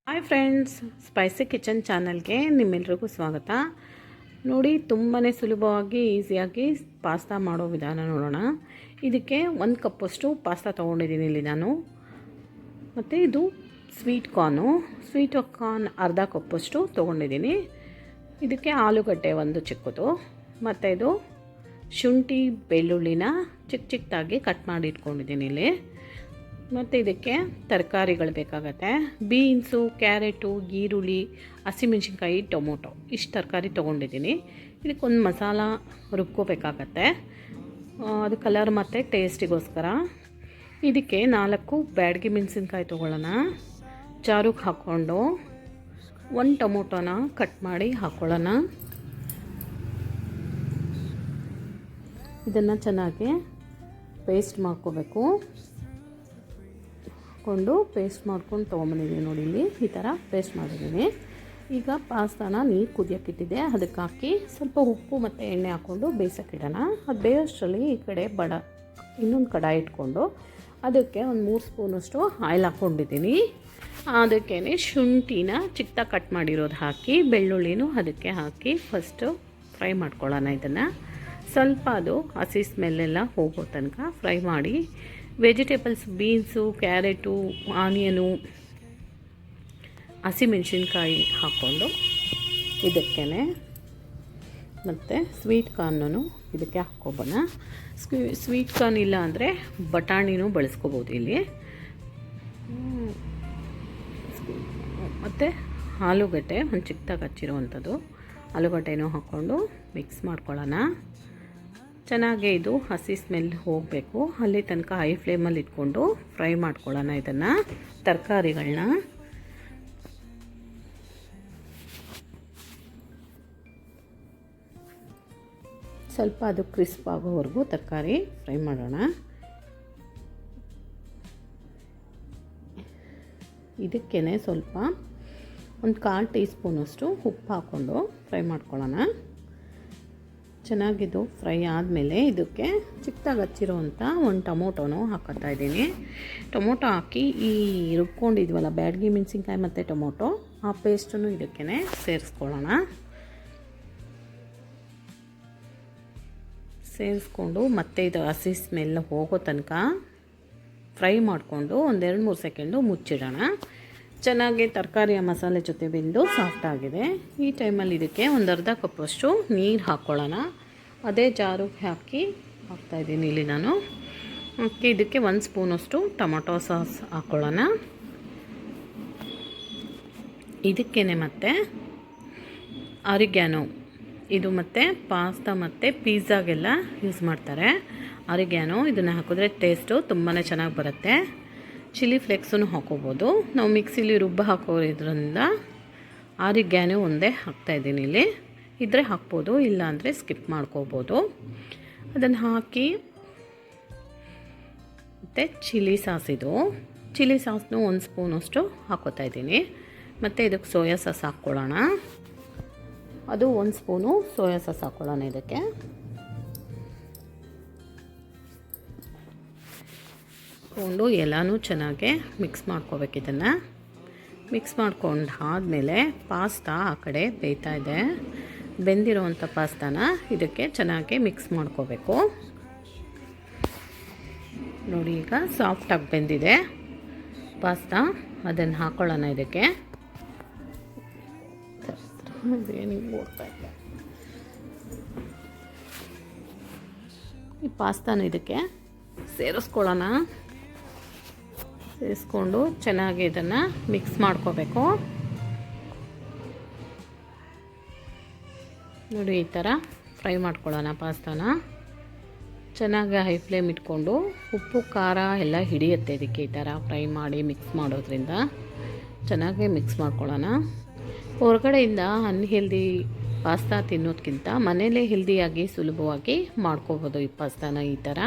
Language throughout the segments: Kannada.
ಹಾಯ್ ಫ್ರೆಂಡ್ಸ್, ಸ್ಪೈಸಿ ಕಿಚನ್ ಚಾನಲ್ಗೆ ನಿಮ್ಮೆಲ್ರಿಗೂ ಸ್ವಾಗತ. ನೋಡಿ, ತುಂಬಾ ಸುಲಭವಾಗಿ ಈಸಿಯಾಗಿ ಪಾಸ್ತಾ ಮಾಡೋ ವಿಧಾನ ನೋಡೋಣ. ಇದಕ್ಕೆ 1 ಕಪ್ಪಷ್ಟು ಪಾಸ್ತಾ ತೊಗೊಂಡಿದ್ದೀನಿ ಇಲ್ಲಿ ನಾನು. ಮತ್ತು ಇದು ಸ್ವೀಟ್ ಕಾರ್ನ್ ಅರ್ಧ ಕಪ್ಪಷ್ಟು ತೊಗೊಂಡಿದ್ದೀನಿ. ಇದಕ್ಕೆ ಆಲೂಗಡ್ಡೆ ಒಂದು ಚಿಕ್ಕದು, ಮತ್ತು ಇದು ಶುಂಠಿ ಬೆಳ್ಳುಳ್ಳಿನ ಚಿಕ್ಕದಾಗಿ ಕಟ್ ಮಾಡಿ ಇಟ್ಕೊಂಡಿದ್ದೀನಿ ಇಲ್ಲಿ. ಮತ್ತು ಇದಕ್ಕೆ ತರಕಾರಿಗಳು ಬೇಕಾಗತ್ತೆ. ಬೀನ್ಸು, ಕ್ಯಾರೆಟು, ಈರುಳ್ಳಿ, ಹಸಿಮೆಣ್ಸಿನ್ಕಾಯಿ, ಟೊಮೊಟೊ ಇಷ್ಟು ತರಕಾರಿ ತೊಗೊಂಡಿದ್ದೀನಿ. ಇದಕ್ಕೊಂದು ಮಸಾಲ ರುಬ್ಕೋಬೇಕಾಗತ್ತೆ, ಅದು ಕಲರ್ ಮತ್ತು ಟೇಸ್ಟಿಗೋಸ್ಕರ. ಇದಕ್ಕೆ 4 ಬ್ಯಾಡಗಿ ಮೆಣಸಿನ್ಕಾಯಿ ತೊಗೊಳ್ಳೋಣ. ಜಾರಿಗೆ ಹಾಕ್ಕೊಂಡು 1 ಟೊಮೊಟೊನ ಕಟ್ ಮಾಡಿ ಹಾಕ್ಕೊಳ್ಳೋಣ. ಇದನ್ನು ಚೆನ್ನಾಗಿ ಪೇಸ್ಟ್ ಮಾಡ್ಕೋಬೇಕು. ಪೇಸ್ಟ್ ಮಾಡ್ಕೊಂಡು ತೊಗೊಂಬಂದಿದ್ದೀನಿ ನೋಡಿ, ಇಲ್ಲಿ ಈ ಥರ ಪೇಸ್ಟ್ ಮಾಡಿದ್ದೀನಿ. ಈಗ ಪಾಸ್ತಾನ ನೀರು ಕುದಿಯೋಕ್ಕಿಟ್ಟಿದೆ, ಅದಕ್ಕೆ ಹಾಕಿ ಸ್ವಲ್ಪ ಉಪ್ಪು ಮತ್ತು ಎಣ್ಣೆ ಹಾಕ್ಕೊಂಡು ಬೇಯಿಸೋಕ್ಕಿಡೋಣ. ಅದು ಬೇಯೋಷ್ಟರಲ್ಲಿ ಈ ಕಡೆ ಇನ್ನೊಂದು ಕಡಾಯಿ ಇಟ್ಕೊಂಡು ಅದಕ್ಕೆ ಒಂದು 3 ಸ್ಪೂನಷ್ಟು ಆಯಿಲ್ ಹಾಕ್ಕೊಂಡಿದ್ದೀನಿ. ಅದಕ್ಕೇ ಶುಂಠಿನ ಚಿಕ್ಕದಾಗಿ ಕಟ್ ಮಾಡಿರೋದು ಹಾಕಿ, ಬೆಳ್ಳುಳ್ಳಿನೂ ಅದಕ್ಕೆ ಹಾಕಿ ಫಸ್ಟು ಫ್ರೈ ಮಾಡ್ಕೊಳ್ಳೋಣ. ಇದನ್ನು ಸ್ವಲ್ಪ ಅದು ಹಸಿ ಸ್ಮೆಲ್ಲೆಲ್ಲ ಹೋಗೋ ತನಕ ಫ್ರೈ ಮಾಡಿ, ವೆಜಿಟೇಬಲ್ಸ್ ಬೀನ್ಸು, ಕ್ಯಾರೆಟು, ಆನಿಯನು, ಹಸಿಮೆಣ್ಸಿನ್ಕಾಯಿ ಹಾಕ್ಕೊಂಡು ಇದಕ್ಕೇ ಮತ್ತು ಸ್ವೀಟ್ ಕಾರ್ನೂ ಇದಕ್ಕೆ ಹಾಕ್ಕೊಬೋಣ. ಸ್ವೀಟ್ ಕಾರ್ನ್ ಇಲ್ಲ ಅಂದರೆ ಬಟಾಣಿನೂ ಬಳಸ್ಕೋಬೋದು ಇಲ್ಲಿ. ಮತ್ತು ಆಲೂಗಡ್ಡೆ ಒಂದು ಚಿಕ್ಕದಾಗಿ ಹಚ್ಚಿರುವಂಥದ್ದು ಆಲೂಗಡ್ಡೆನೂ ಹಾಕ್ಕೊಂಡು ಮಿಕ್ಸ್ ಮಾಡ್ಕೊಳ್ಳೋಣ. ಚೆನ್ನಾಗಿ ಇದು ಹಸಿ ಸ್ಮೆಲ್ ಹೋಗಬೇಕು, ಅಲ್ಲಿ ತನಕ ಹೈ ಫ್ಲೇಮಲ್ಲಿ ಇಟ್ಕೊಂಡು ಫ್ರೈ ಮಾಡ್ಕೊಳ್ಳೋಣ ಇದನ್ನು, ತರಕಾರಿಗಳನ್ನ. ಸ್ವಲ್ಪ ಅದು ಕ್ರಿಸ್ಪ್ ಆಗೋವರೆಗೂ ತರಕಾರಿ ಫ್ರೈ ಮಾಡೋಣ. ಇದಕ್ಕೇ ಸ್ವಲ್ಪ ಒಂದು 1/4 ಟೀ ಸ್ಪೂನಷ್ಟು ಉಪ್ಪು ಹಾಕ್ಕೊಂಡು ಫ್ರೈ ಮಾಡ್ಕೊಳ್ಳೋಣ. ಚೆನ್ನಾಗಿದ್ದು ಫ್ರೈ ಆದಮೇಲೆ ಇದಕ್ಕೆ ಚಿಕ್ಕದಾಗಿ ಹಚ್ಚಿರೋವಂಥ 1 ಟೊಮೊಟೊನೂ ಹಾಕೋತಾ ಇದ್ದೀನಿ. ಟೊಮೊಟೊ ಹಾಕಿ ಈ ರುಬ್ಕೊಂಡಿದ್ವಲ್ಲ ಬ್ಯಾಡಗಿ ಮೆಣಸಿನ್ಕಾಯಿ ಮತ್ತು ಟೊಮೊಟೊ, ಆ ಪೇಸ್ಟನ್ನು ಇದಕ್ಕೇ ಸೇರಿಸ್ಕೊಳ್ಳೋಣ. ಸೇರಿಸ್ಕೊಂಡು ಮತ್ತೆ ಇದು ಹಸಿ ಸ್ಮೆಲ್ ಹೋಗೋ ತನಕ ಫ್ರೈ ಮಾಡಿಕೊಂಡು ಒಂದು 2-3 ಸೆಕೆಂಡು ಮುಚ್ಚಿಡೋಣ. ಚೆನ್ನಾಗಿ ತರಕಾರಿಯ ಮಸಾಲೆ ಜೊತೆ ಬೆಂದು ಸಾಫ್ಟ್ ಆಗಿದೆ. ಈ ಟೈಮಲ್ಲಿ ಇದಕ್ಕೆ ಒಂದು ಅರ್ಧ ಕಪ್ಪಷ್ಟು ನೀರು ಹಾಕ್ಕೊಳ್ಳೋಣ. ಅದೇ ಜಾರಿಗೆ ಹಾಕ್ತಾಯಿದ್ದೀನಿ ಇಲ್ಲಿ ನಾನು. ಇದಕ್ಕೆ 1 ಸ್ಪೂನಷ್ಟು ಟೊಮೊಟೊ ಸಾಸ್ ಹಾಕ್ಕೊಳ್ಳೋಣ. ಇದಕ್ಕೇ ಮತ್ತು ಆರಿಗ್ಯಾನೋ, ಇದು ಮತ್ತು ಪಾಸ್ತಾ ಮತ್ತು ಪಿಜ್ಜಾಗೆಲ್ಲ ಯೂಸ್ ಮಾಡ್ತಾರೆ ಆರಿಗ್ಯಾನೋ. ಇದನ್ನು ಹಾಕಿದ್ರೆ ಟೇಸ್ಟು ತುಂಬಾ ಚೆನ್ನಾಗಿ ಬರುತ್ತೆ. ಚಿಲ್ಲಿ ಫ್ಲೇಕ್ಸನ್ನು ಹಾಕೋಬೋದು. ನಾವು ಮಿಕ್ಸಿಲಿ ಹಾಕೋದ್ರಿಂದ ಆರಿಗ್ಯಾನೋ ಒಂದೇ ಹಾಕ್ತಾಯಿದ್ದೀನಿ ಇಲ್ಲಿ. ಇದ್ದರೆ ಹಾಕ್ಬೋದು, ಇಲ್ಲಾಂದರೆ ಸ್ಕಿಪ್ ಮಾಡ್ಕೋಬೋದು. ಅದನ್ನು ಹಾಕಿ ಮತ್ತು ಚಿಲ್ಲಿ ಸಾಸ್ನು 1 ಸ್ಪೂನಷ್ಟು ಹಾಕೋತಾ ಇದ್ದೀನಿ. ಮತ್ತು ಇದಕ್ಕೆ ಸೋಯಾ ಸಾಸ್ ಹಾಕ್ಕೊಳ್ಳೋಣ. ಅದು 1 ಸ್ಪೂನು ಸೋಯಾ ಸಾಸ್ ಹಾಕ್ಕೊಳ್ಳೋಣ. ಇದಕ್ಕೆ ಹಾಕ್ಕೊಂಡು ಎಲ್ಲನೂ ಚೆನ್ನಾಗಿ ಮಿಕ್ಸ್ ಮಾಡ್ಕೋಬೇಕು. ಇದನ್ನು ಮಿಕ್ಸ್ ಮಾಡ್ಕೊಂಡು ಆದಮೇಲೆ ಪಾಸ್ತಾ ಆ ಕಡೆ ಬೇಯ್ತಾ ಇದೆ. ಬೆಂದಿರೋವಂಥ ಪಾಸ್ತಾನ ಇದಕ್ಕೆ ಚೆನ್ನಾಗಿ ಮಿಕ್ಸ್ ಮಾಡ್ಕೋಬೇಕು. ನೋಡಿ, ಈಗ ಸಾಫ್ಟಾಗಿ ಬೆಂದಿದೆ ಪಾಸ್ತಾ. ಅದನ್ನು ಹಾಕ್ಕೊಳ್ಳೋಣ ಇದಕ್ಕೆ. ಈ ಪಾಸ್ತಾನ ಇದಕ್ಕೆ ಸೇರಿಸ್ಕೊಳ್ಳೋಣ. ಸೇರಿಸ್ಕೊಂಡು ಚೆನ್ನಾಗಿ ಇದನ್ನು ಮಿಕ್ಸ್ ಮಾಡ್ಕೋಬೇಕು. ನೋಡಿ, ಈ ಥರ ಫ್ರೈ ಮಾಡ್ಕೊಳ್ಳೋಣ ಪಾಸ್ತಾನ. ಚೆನ್ನಾಗಿ ಹೈ ಫ್ಲೇಮ್ ಇಟ್ಕೊಂಡು ಉಪ್ಪು ಖಾರ ಎಲ್ಲ ಹಿಡಿಯುತ್ತೆ ಇದಕ್ಕೆ. ಈ ಥರ ಫ್ರೈ ಮಾಡಿ ಮಿಕ್ಸ್ ಮಾಡೋದ್ರಿಂದ ಚೆನ್ನಾಗಿ ಮಿಕ್ಸ್ ಮಾಡ್ಕೊಳ್ಳೋಣ. ಹೊರಗಡೆಯಿಂದ ಅನ್ಹೆಲ್ದಿ ಪಾಸ್ತಾ ತಿನ್ನೋದಕ್ಕಿಂತ ಮನೇಲೇ ಹೆಲ್ದಿಯಾಗಿ ಸುಲಭವಾಗಿ ಮಾಡ್ಕೋಬೋದು ಈ ಪಾಸ್ತಾನ. ಈ ಥರ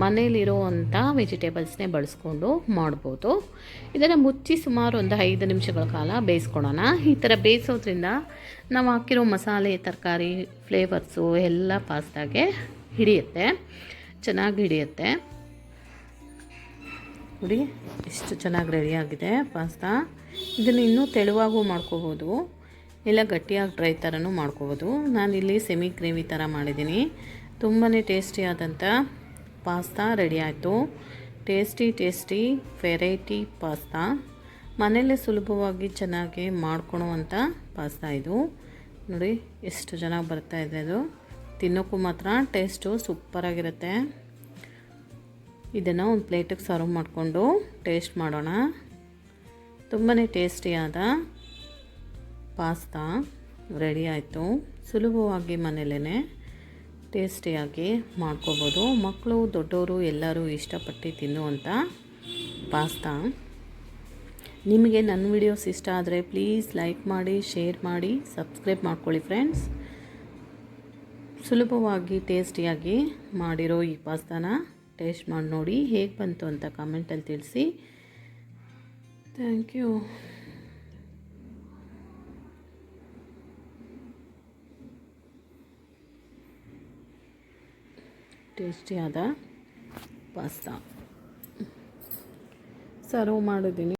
ಮನೇಲಿರೋವಂಥ ವೆಜಿಟೇಬಲ್ಸ್ನೇ ಬಳಸ್ಕೊಂಡು ಮಾಡ್ಬೋದು. ಇದನ್ನು ಮುಚ್ಚಿ ಸುಮಾರು ಒಂದು 5 ನಿಮಿಷಗಳ ಕಾಲ ಬೇಯಿಸ್ಕೊಳ್ಳೋಣ. ಈ ಥರ ಬೇಯಿಸೋದ್ರಿಂದ ನಾವು ಹಾಕಿರೋ ಮಸಾಲೆ, ತರಕಾರಿ, ಫ್ಲೇವರ್ಸು ಎಲ್ಲ ಪಾಸ್ತಾಗೆ ಹಿಡಿಯುತ್ತೆ, ಚೆನ್ನಾಗಿ ಹಿಡಿಯುತ್ತೆ. ನೋಡಿ ಎಷ್ಟು ಚೆನ್ನಾಗಿ ರೆಡಿಯಾಗಿದೆ ಪಾಸ್ತಾ. ಇದನ್ನು ಇನ್ನೂ ತೆಳುವಾಗೂ ಮಾಡ್ಕೋಬೋದು, ಇಲ್ಲ ಗಟ್ಟಿಯಾಗಿ ಡ್ರೈ ಥರನೂ ಮಾಡ್ಕೋಬೋದು. ನಾನಿಲ್ಲಿ ಸೆಮಿ ಗ್ರೇವಿ ಥರ ಮಾಡಿದ್ದೀನಿ. ತುಂಬಾ ಟೇಸ್ಟಿಯಾದಂಥ ಪಾಸ್ತಾ ರೆಡಿ ಆಯಿತು. ಟೇಸ್ಟಿ ವೆರೈಟಿ ಪಾಸ್ತಾ, ಮನೆಯಲ್ಲೇ ಸುಲಭವಾಗಿ ಚೆನ್ನಾಗಿ ಮಾಡ್ಕೊಳುವಂಥ ಪಾಸ್ತಾ ಇದು. ನೋಡಿ ಎಷ್ಟು ಚೆನ್ನಾಗಿ ಬರ್ತಾಯಿದೆ. ಅದು ತಿನ್ನೋಕ್ಕೂ ಮಾತ್ರ ಟೇಸ್ಟು ಸೂಪರಾಗಿರುತ್ತೆ. ಇದನ್ನು ಒಂದು ಪ್ಲೇಟಿಗೆ ಸರ್ವ್ ಮಾಡಿಕೊಂಡು ಟೇಸ್ಟ್ ಮಾಡೋಣ. ತುಂಬಾ ಟೇಸ್ಟಿಯಾದ ಪಾಸ್ತಾ ರೆಡಿ ಆಯಿತು. ಸುಲಭವಾಗಿ ಮನೆಯಲ್ಲೇ ಟೇಸ್ಟಿಯಾಗಿ ಮಾಡ್ಕೋಬೋದು. ಮಕ್ಕಳು ದೊಡ್ಡವರು ಎಲ್ಲರೂ ಇಷ್ಟಪಟ್ಟು ತಿನ್ನುವಂಥ ಪಾಸ್ತಾ. ನಿಮಗೆ ನನ್ನ ವಿಡಿಯೋಸ್ ಇಷ್ಟ ಆದರೆ ಪ್ಲೀಸ್ ಲೈಕ್ ಮಾಡಿ, ಶೇರ್ ಮಾಡಿ, ಸಬ್ಸ್ಕ್ರೈಬ್ ಮಾಡ್ಕೊಳ್ಳಿ ಫ್ರೆಂಡ್ಸ್. ಸುಲಭವಾಗಿ ಟೇಸ್ಟಿಯಾಗಿ ಮಾಡಿರೋ ಈ ಪಾಸ್ತಾನ ಟೇಸ್ಟ್ ಮಾಡಿ ನೋಡಿ, ಹೇಗೆ ಬಂತು ಅಂತ ಕಮೆಂಟಲ್ಲಿ ತಿಳಿಸಿ. Thank you. ಟೇಸ್ಟಿಯಾದ ಪಾಸ್ತಾ ಸರ್ವ್ ಮಾಡಿದ್ದೀನಿ.